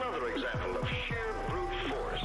another example of sheer brute force.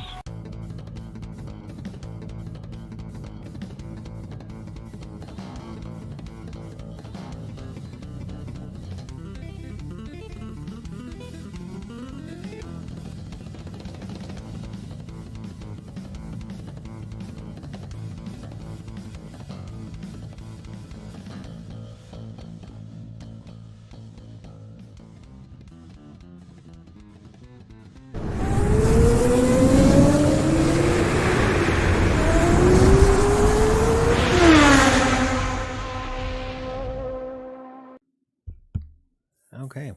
Okay,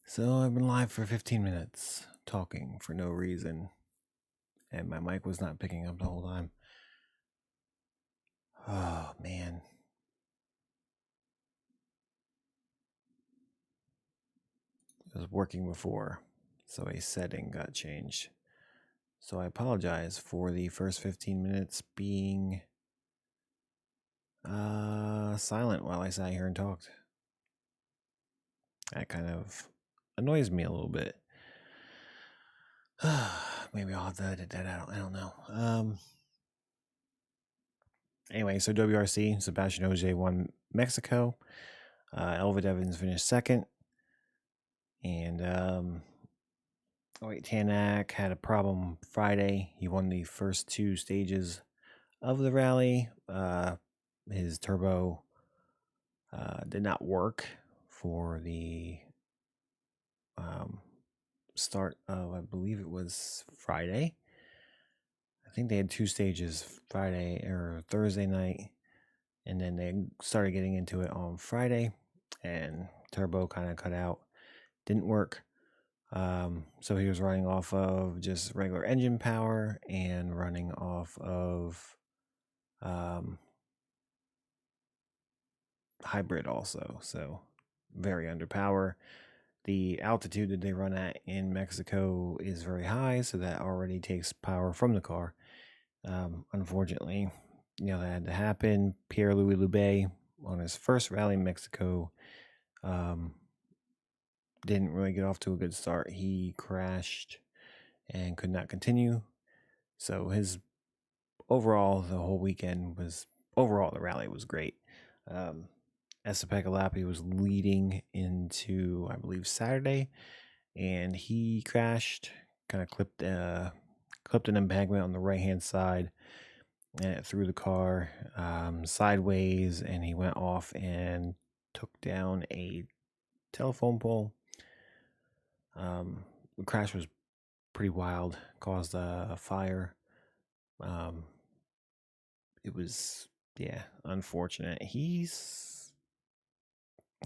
so I've been live for 15 minutes, talking for no reason, and my mic was not picking up the whole time. Oh, man. It was working before, so a setting got changed. So I apologize for the first 15 minutes being silent while I sat here and talked. That kind of annoys me a little bit. Maybe I'll have to edit that out. I don't know. Anyway, so WRC, Sebastian Ogier won Mexico. Elvid Evans finished second. And Tanak had a problem Friday. He won the first two stages of the rally. His turbo did not work for the start of, I believe it was Friday. I think they had two stages, Friday or Thursday night, and then they started getting into it on Friday, and turbo kind of cut out, didn't work. So he was running off of just regular engine power and running off of hybrid also, so very under power. The altitude that they run at in Mexico is very high, so that already takes power from the car. Unfortunately, that had to happen. Pierre-Louis Loubet, on his first rally in Mexico, didn't really get off to a good start. He crashed and could not continue. So his overall, the whole weekend was, the rally was great. Esapekalapi was leading into, I believe, Saturday, and he crashed, kind of clipped an embankment on the right-hand side, and it threw the car sideways, and he went off and took down a telephone pole. The crash was pretty wild, caused a fire. It was, unfortunate.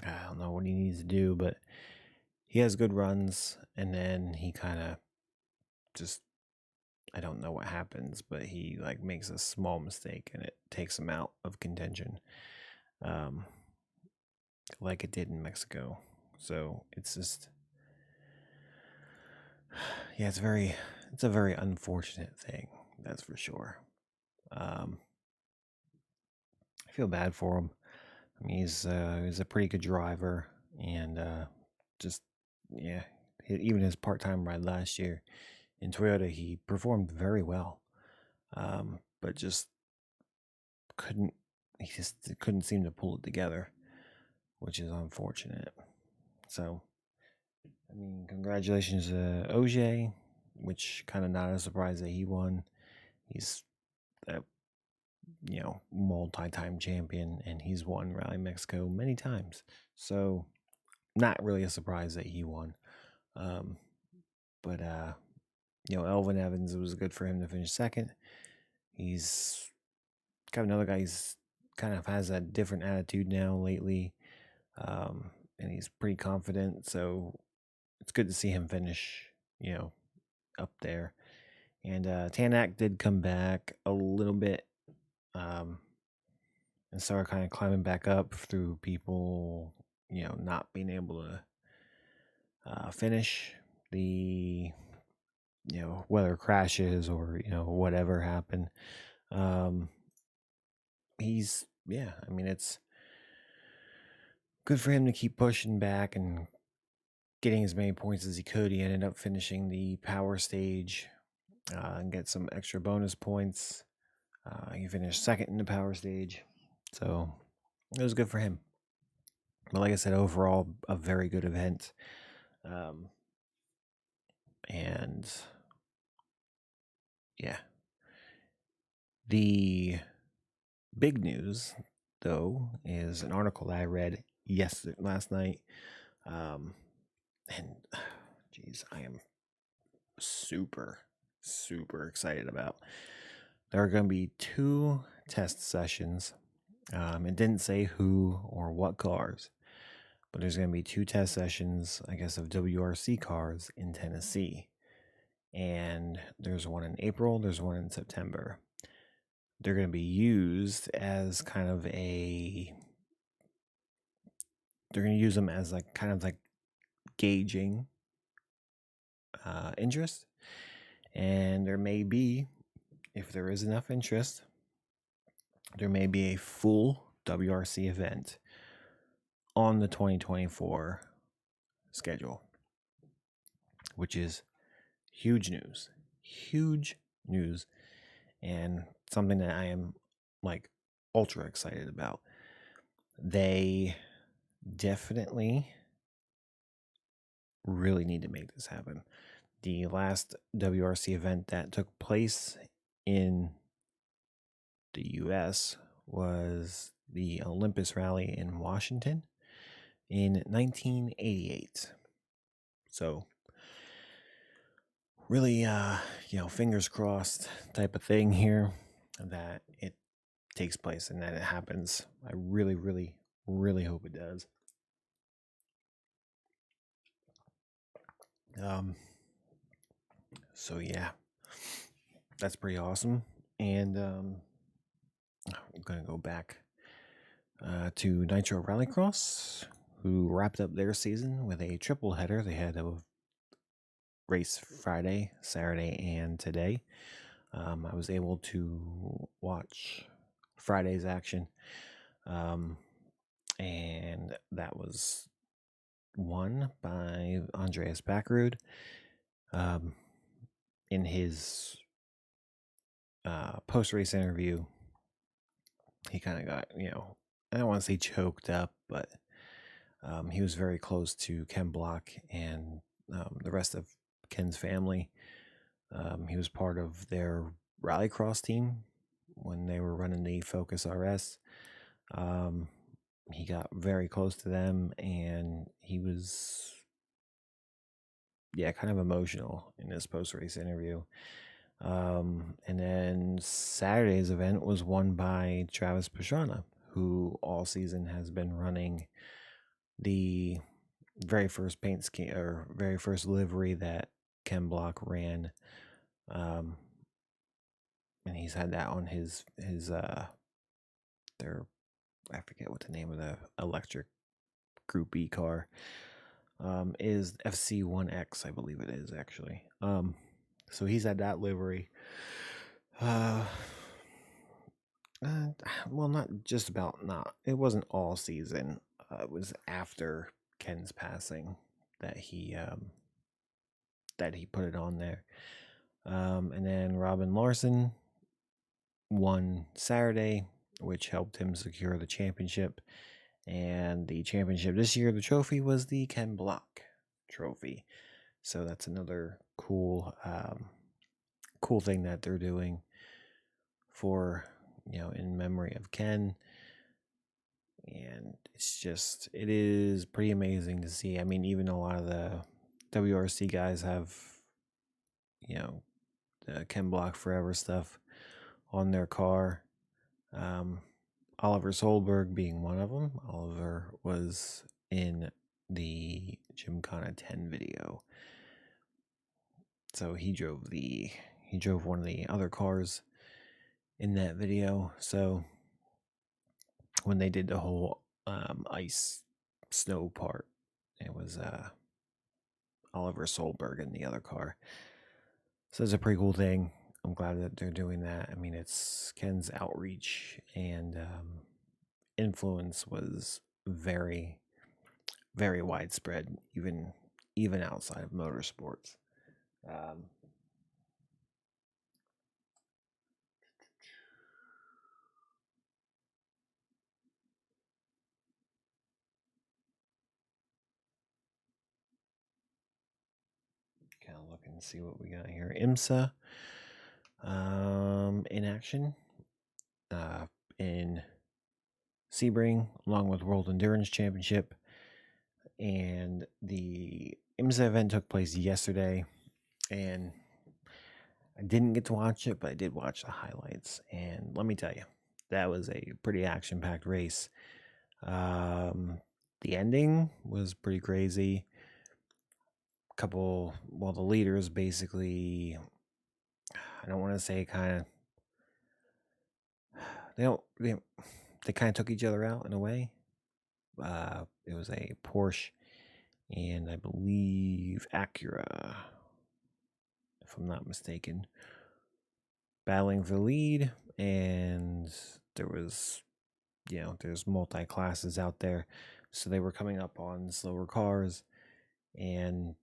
I don't know what he needs to do, but he has good runs, and then he kind of just, I don't know what happens, but he makes a small mistake and it takes him out of contention, like it did in Mexico. So it's just, it's a very unfortunate thing, that's for sure. I feel bad for him. I mean, he's a pretty good driver, and even his part-time ride last year in Toyota, he performed very well, but just couldn't seem to pull it together, which is unfortunate. So, I mean, congratulations to Ogier, which kind of not a surprise that he won. He's a multi-time champion, and he's won Rally Mexico many times. So, not really a surprise that he won. But Elvin Evans, it was good for him to finish second. He's got another guy who's kind of has a different attitude now lately, and he's pretty confident. So it's good to see him finish, up there. And Tanak did come back a little bit, and started kind of climbing back up through people, not being able to finish. The whether crashes or whatever happened. He's I mean, it's good for him to keep pushing back and getting as many points as he could. He ended up finishing the power stage and get some extra bonus points. He finished second in the power stage, so it was good for him. But like I said, overall, a very good event. And yeah, the big news, though, is an article that I read last night. And geez, I am super excited about. There are going to be 2 test sessions. It didn't say who or what cars, but there's going to be 2 test sessions, I guess, of WRC cars in Tennessee. And there's one in April, there's one in September. They're going to be used as kind of they're going to use them as like kind of like gauging interest. And there may be, if there is enough interest, there may be a full WRC event on the 2024 schedule, which is huge news, and something that I am like ultra excited about. They definitely really need to make this happen. The last WRC event that took place in the US was the Olympus Rally in Washington in 1988. So really, fingers crossed type of thing here that it takes place and that it happens. I really hope it does. So yeah, that's pretty awesome. And I'm gonna go back to Nitro Rallycross, who wrapped up their season with a triple header. They had a race Friday, Saturday, and today. I was able to watch Friday's action, and that was won by Andreas Backrud. In his post-race interview, he kind of got, I don't want to say choked up, but he was very close to Ken Block and the rest of Ken's family. He was part of their rallycross team when they were running the Focus RS. He got very close to them, and he was, kind of emotional in his post-race interview. And then Saturday's event was won by Travis Pastrana, who all season has been running the very first paint scheme or very first livery that Ken Block ran. And he's had that on his their, I forget what the name of the electric Group E car is, FC1X, I believe it is actually. So he's had that livery. Well, not just about not. It wasn't all season. It was after Ken's passing that he put it on there. And then Robin Larson won Saturday, which helped him secure the championship. And the championship this year, the trophy was the Ken Block trophy. So that's another cool thing that they're doing for, in memory of Ken. And it is pretty amazing to see. I mean, even a lot of the WRC guys have, the Ken Block Forever stuff on their car. Oliver Solberg being one of them. Oliver was in the Gymkhana 10 video. So he drove one of the other cars in that video. So when they did the whole ice snow part, it was Oliver Solberg in the other car. So it's a pretty cool thing. I'm glad that they're doing that. I mean, it's Ken's outreach and influence was very, very widespread, even even outside of motorsports. Kind of look and see what we got here. IMSA in action in Sebring, along with World Endurance Championship. And the IMSA event took place yesterday, and I didn't get to watch it, but I did watch the highlights. And let me tell you, that was a pretty action-packed race. The ending was pretty crazy. The leaders basically, I don't want to say kind of, they kind of took each other out in a way. It was a Porsche and I believe Acura, if I'm not mistaken, battling for the lead. And there was, there's multi-classes out there. So they were coming up on slower cars, and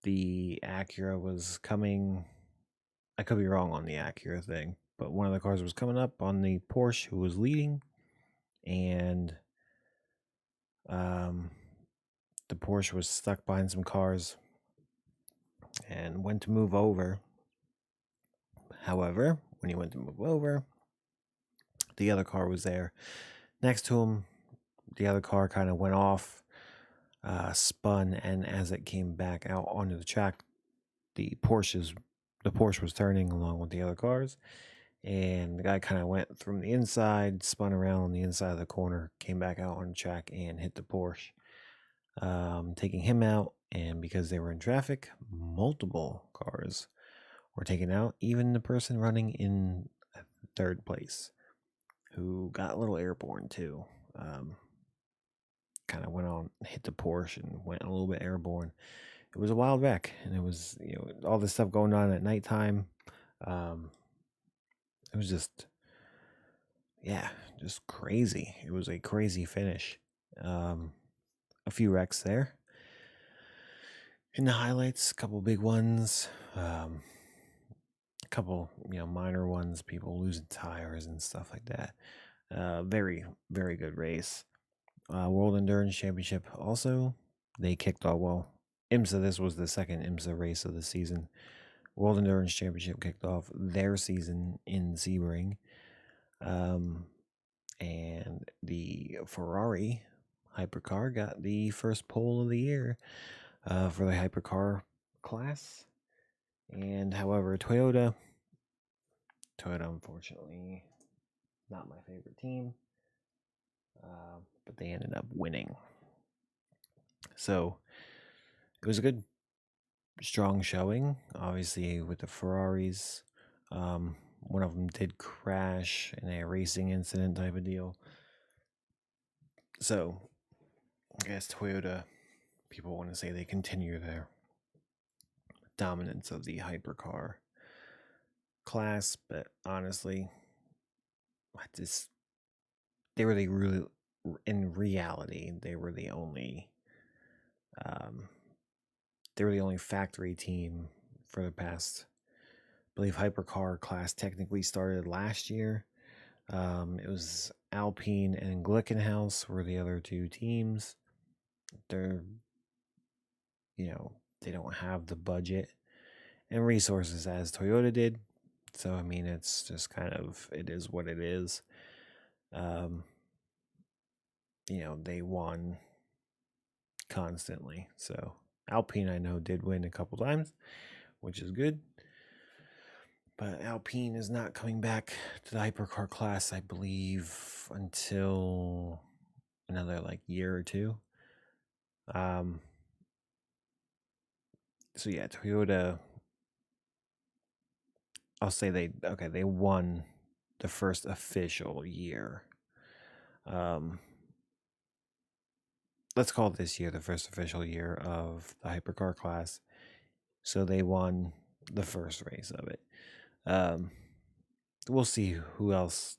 the Acura was coming. I could be wrong on the Acura thing, but one of the cars was coming up on the Porsche who was leading, and the Porsche was stuck behind some cars and went to move over. However, when he went to move over, the other car was there next to him. The other car kind of went off, spun, and as it came back out onto the track, the Porsche was turning along with the other cars, and the guy kind of went from the inside, spun around on the inside of the corner, came back out on the track, and hit the Porsche, taking him out. And because they were in traffic, multiple cars were taken out, even the person running in third place, who got a little airborne too. Kind of went on, hit the Porsche, and went a little bit airborne. It was a wild wreck, and it was, all this stuff going on at nighttime. It was just crazy. It was a crazy finish. A few wrecks there in the highlights, a couple big ones, a couple minor ones, people losing tires and stuff like that. Very, very good race. World Endurance Championship also, they kicked off, IMSA, this was the second IMSA race of the season. World Endurance Championship kicked off their season in Sebring. And the Ferrari hypercar got the first pole of the year for the hypercar class. And however, Toyota, unfortunately, not my favorite team, but they ended up winning. So it was a good, strong showing. Obviously, with the Ferraris, one of them did crash in a racing incident type of deal. So I guess Toyota, people want to say they continue their dominance of the hypercar class, but honestly, they were in reality, they were the only factory team for the past, I believe hypercar class technically started last year. It was Alpine and Glickenhaus were the other two teams. They're, they don't have the budget and resources as Toyota did. So, I mean, it's just kind of, it is what it is. They won constantly. So, Alpine, I know, did win a couple times, which is good. But Alpine is not coming back to the hypercar class, I believe, until another year or two. So yeah, Toyota, I'll say they won the first official year. Let's call this year the first official year of the hypercar class. So they won the first race of it. We'll see who else,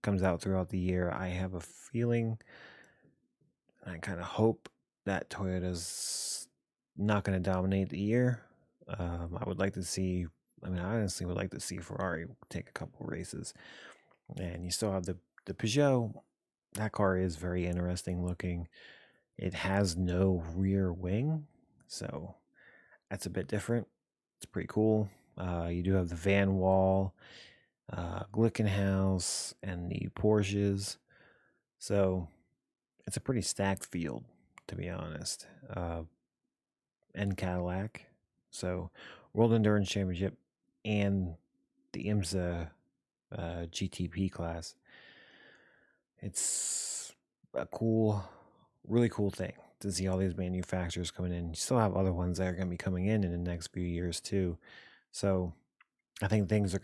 comes out throughout the year. I have a feeling, I kind of hope that Toyota's not going to dominate the year. I would like to see. I mean, I honestly would like to see Ferrari take a couple races, and you still have the Peugeot. That car is very interesting looking. It has no rear wing, so that's a bit different. It's pretty cool. You do have the Van Wall, Glickenhaus, and the Porsches. So it's a pretty stacked field, to be honest. And Cadillac. So World Endurance Championship and the IMSA GTP class. It's a cool, really cool thing to see all these manufacturers coming in. You still have other ones that are going to be coming in the next few years too. So I think things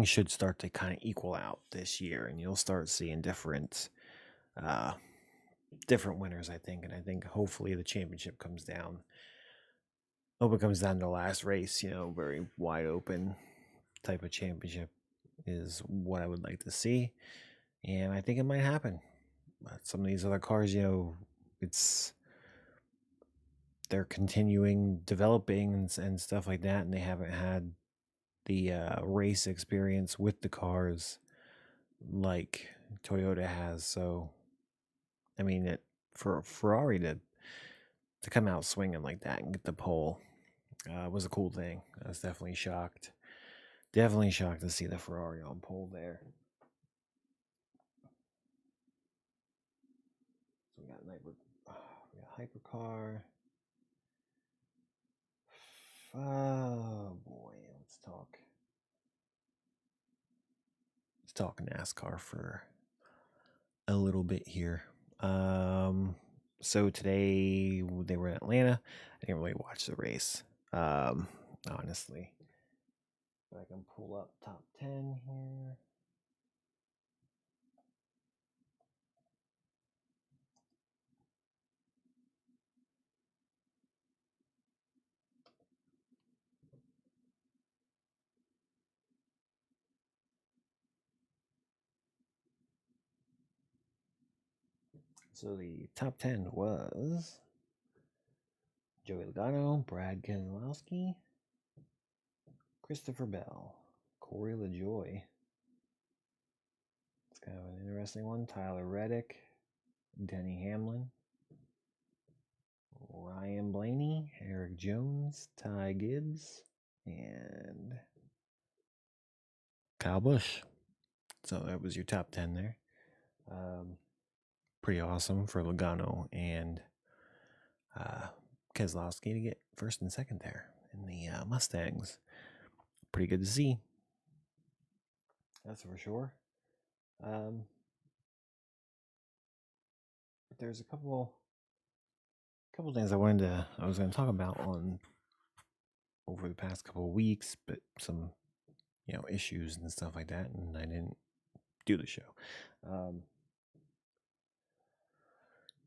should start to kind of equal out this year, and you'll start seeing different winners, I think. And I think hopefully the championship comes down. Hope it comes down to the last race, very wide open type of championship is what I would like to see. And I think it might happen. But some of these other cars, they're continuing developing and stuff like that, and they haven't had the race experience with the cars like Toyota has. So, I mean, for Ferrari to come out swinging like that and get the pole was a cool thing. I was definitely shocked. Definitely shocked to see the Ferrari on pole there. So we got Hypercar. Oh boy, let's talk NASCAR for a little bit here. So today they were in Atlanta. I didn't really watch the race, honestly. But I can pull up top 10 here. So the top 10 was Joey Logano, Brad Keselowski, Christopher Bell, Corey LaJoy. It's kind of an interesting one. Tyler Reddick, Denny Hamlin, Ryan Blaney, Eric Jones, Ty Gibbs, and Kyle Busch. So that was your top 10 there. Pretty awesome for Logano and Keselowski to get first and second there in the Mustangs. Pretty good to see. That's for sure. There's a couple things I was going to talk about over the past couple of weeks, but some issues and stuff like that, and I didn't do the show.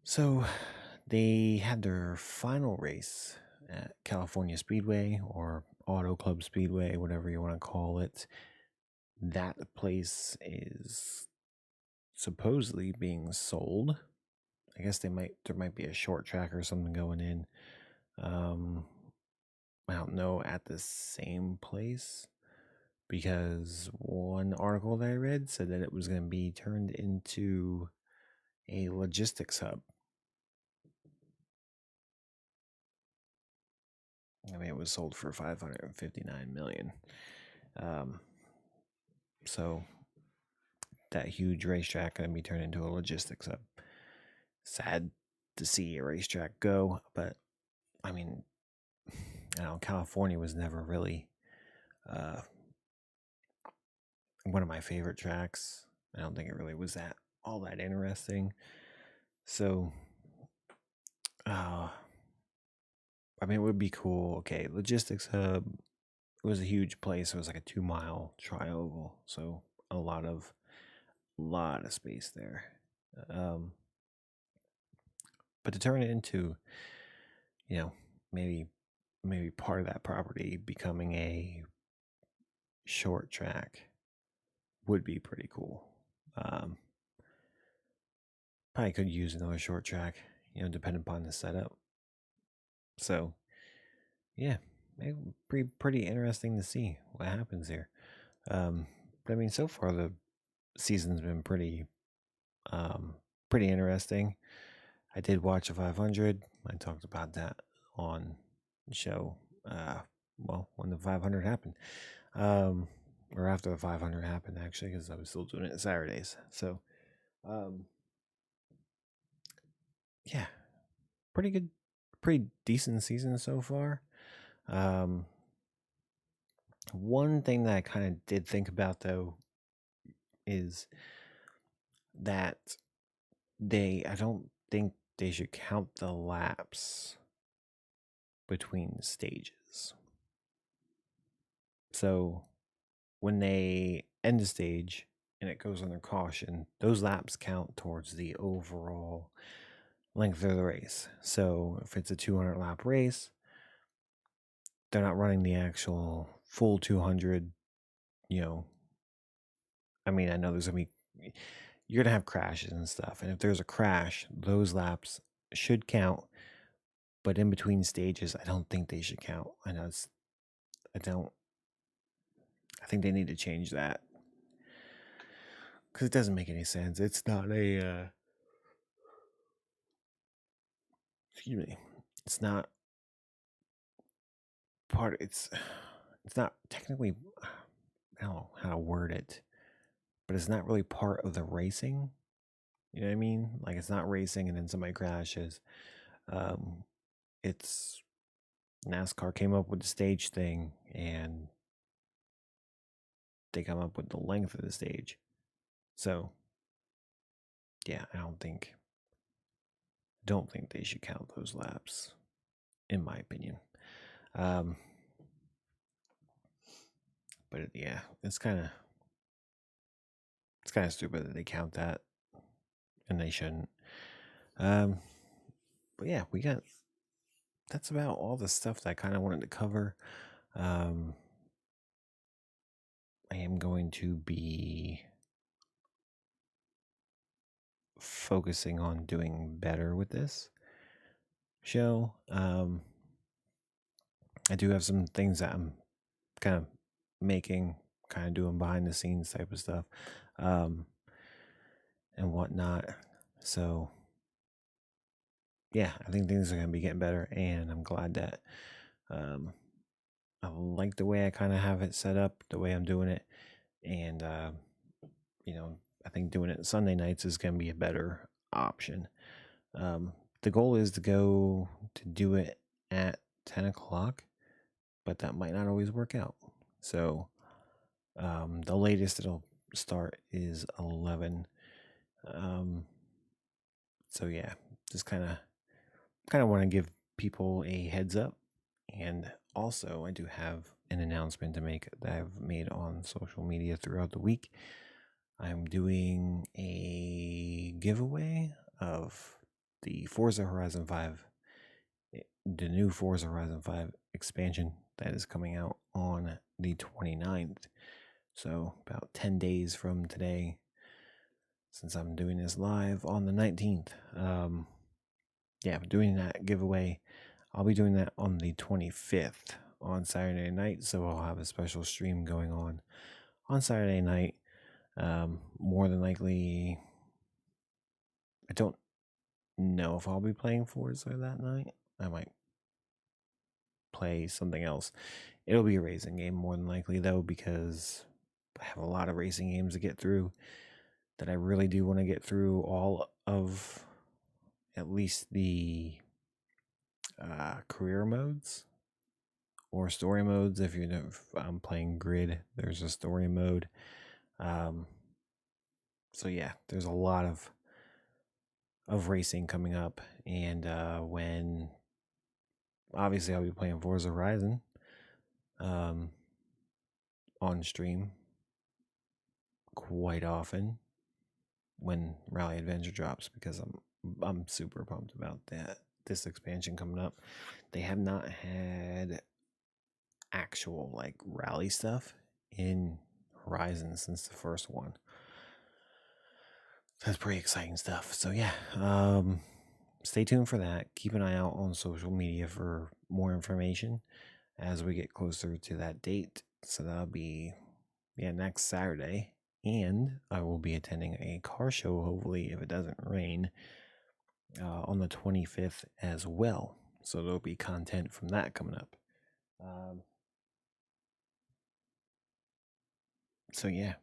So they had their final race at California Speedway or Auto Club Speedway, whatever you want to call it. That place is supposedly being sold. I guess there might be a short track or something going in. I don't know at the same place, because one article that I read said that it was going to be turned into a logistics hub. I mean, it was sold for $559 million. So that huge racetrack going to be turned into a logistics hub. Sad to see a racetrack go, but I mean, California was never really one of my favorite tracks. I don't think it really was all that interesting. So, I mean, it would be cool. Okay, logistics hub. It was a huge place. It was like a 2-mile tri-oval, so a lot of space there. But to turn it into, maybe part of that property becoming a short track would be pretty cool. Probably could use another short track, depending upon the setup. So yeah, pretty interesting to see what happens here. But I mean, so far the season's been um, pretty interesting. I did watch a 500. I talked about that on the show. Uh, well, when the 500 happened, um, or after the 500 happened, actually, because I was still doing it Saturdays. So, um, yeah, pretty good, pretty decent season so far. Um, one thing that I kind of did think about though is that I don't think they should count the laps between stages. So when they end a stage and it goes under caution, those laps count towards the overall length of the race. So if it's a 200 lap race, they're not running the actual full 200, you know. I mean, I know there's going to be, you're going to have crashes and stuff. And if there's a crash, those laps should count. But in between stages, I don't think they should count. I think they need to change that. Because it doesn't make any sense. It's not a, excuse me, it's not it's not technically, I don't know how to word it, but it's not really part of the racing. You know what I mean? Like it's not racing and then somebody crashes. Um, it's NASCAR came up with the stage thing and they come up with the length of the stage. So yeah, I don't think they should count those laps, in my opinion. Um, but yeah, it's kind of stupid that they count that, and they shouldn't. Um, but yeah, that's about all the stuff that I kind of wanted to cover. Um, I am going to be focusing on doing better with this show. I do have some things that I'm kind of making, kind of doing behind the scenes type of stuff, and whatnot. So yeah, I think things are going to be getting better, and I'm glad that I like the way I kind of have it set up, the way I'm doing it, and I think doing it Sunday nights is going to be a better option. The goal is to do it at 10 o'clock, but that might not always work out. So the latest it'll start is 11. So yeah, just kind of want to give people a heads up. And also, I do have an announcement to make that I've made on social media throughout the week. I'm doing a giveaway of the Forza Horizon 5, the new Forza Horizon 5 expansion that is coming out on the 29th. So, about 10 days from today, since I'm doing this live on the 19th. I'm doing that giveaway. I'll be doing that on the 25th on Saturday night. So, I'll have a special stream going on Saturday night. More than likely, I don't know if I'll be playing Forza that night. I might play something else. It'll be a racing game more than likely though, because I have a lot of racing games to get through that I really do want to get through all of at least the career modes or story modes. If I'm playing Grid, there's a story mode. So yeah, there's a lot of racing coming up, and when obviously I'll be playing Forza Horizon on stream quite often when Rally Adventure drops, because I'm super pumped about this expansion coming up. They have not had actual like rally stuff in Horizon since the first one. That's pretty exciting stuff. So yeah, stay tuned for that. Keep an eye out on social media for more information as we get closer to that date. So that'll be next Saturday. And I will be attending a car show, hopefully, if it doesn't rain, on the 25th as well. So there'll be content from that coming up. So yeah,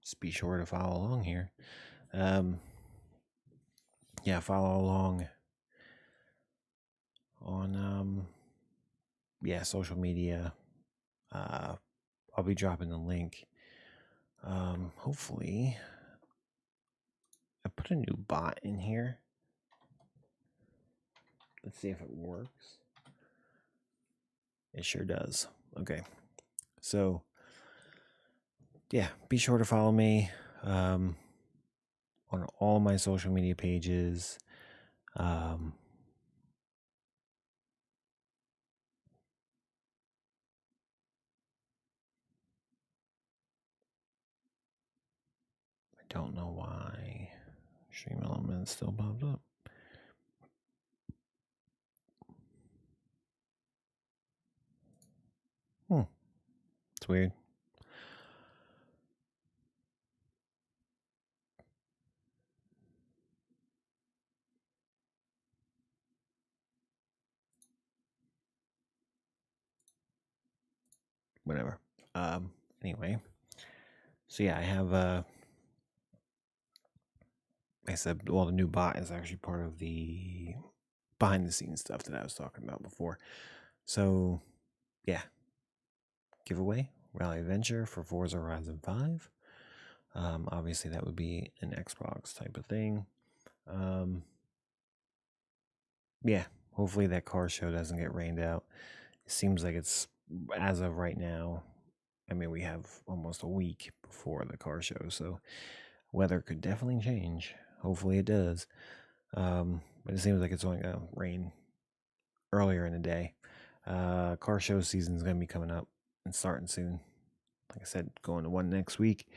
just be sure to follow along here. Follow along on social media. I'll be dropping the link. Hopefully, I put a new bot in here. Let's see if it works. It sure does. Okay. So, yeah, be sure to follow me on all my social media pages. I don't know why Stream Elements still popped up. It's weird. Whatever. Anyway. So yeah, I have I said, well, the new bot is actually part of the behind the scenes stuff that I was talking about before. So yeah, giveaway Rally Adventure for Forza Horizon 5. Obviously that would be an Xbox type of thing. Yeah, hopefully that car show doesn't get rained out. It seems like it's, as of right now, I mean, we have almost a week before the car show, so weather could definitely change. Hopefully it does. But it seems like it's only going to rain earlier in the day. Car show season is going to be coming up and starting soon. Like I said, going to one next week.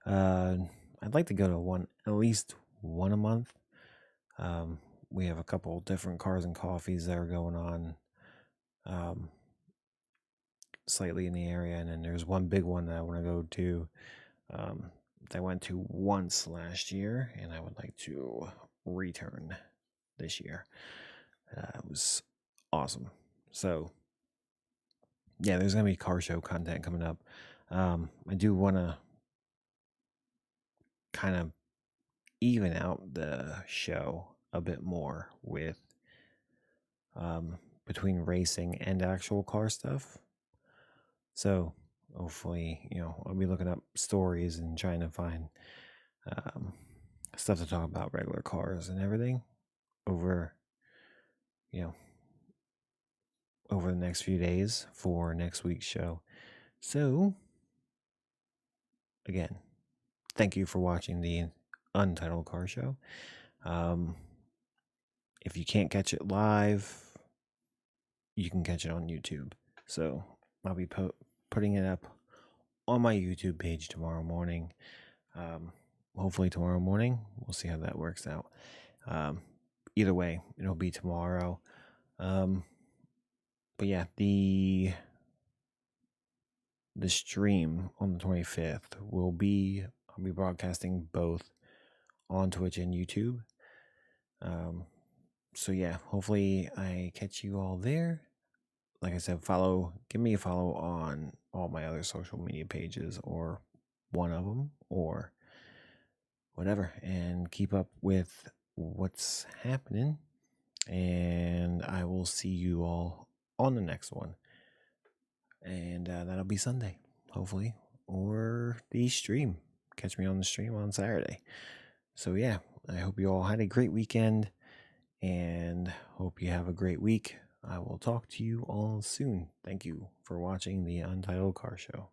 I'd like to go to one, at least one a month. We have a couple different cars and coffees that are going on slightly in the area, and then there's one big one that I want to go to that I went to once last year, and I would like to return this year. It was awesome. So yeah, there's gonna be car show content coming up. I do want to kind of even out the show a bit more with between racing and actual car stuff. So hopefully, I'll be looking up stories and trying to find stuff to talk about regular cars and everything over the next few days for next week's show. So again, thank you for watching the Untitled Car Show. If you can't catch it live, you can catch it on YouTube. So I'll be putting it up on my YouTube page tomorrow morning. Hopefully tomorrow morning. We'll see how that works out. Either way, it'll be tomorrow. But yeah, the stream on the 25th I'll be broadcasting both on Twitch and YouTube. So yeah, hopefully I catch you all there. Like I said, give me a follow on all my other social media pages, or one of them, or whatever, and keep up with what's happening. And I will see you all on the next one. And that'll be Sunday, hopefully, or the stream. Catch me on the stream on Saturday. So yeah, I hope you all had a great weekend, and hope you have a great week. I will talk to you all soon. Thank you for watching the Untitled Car Show.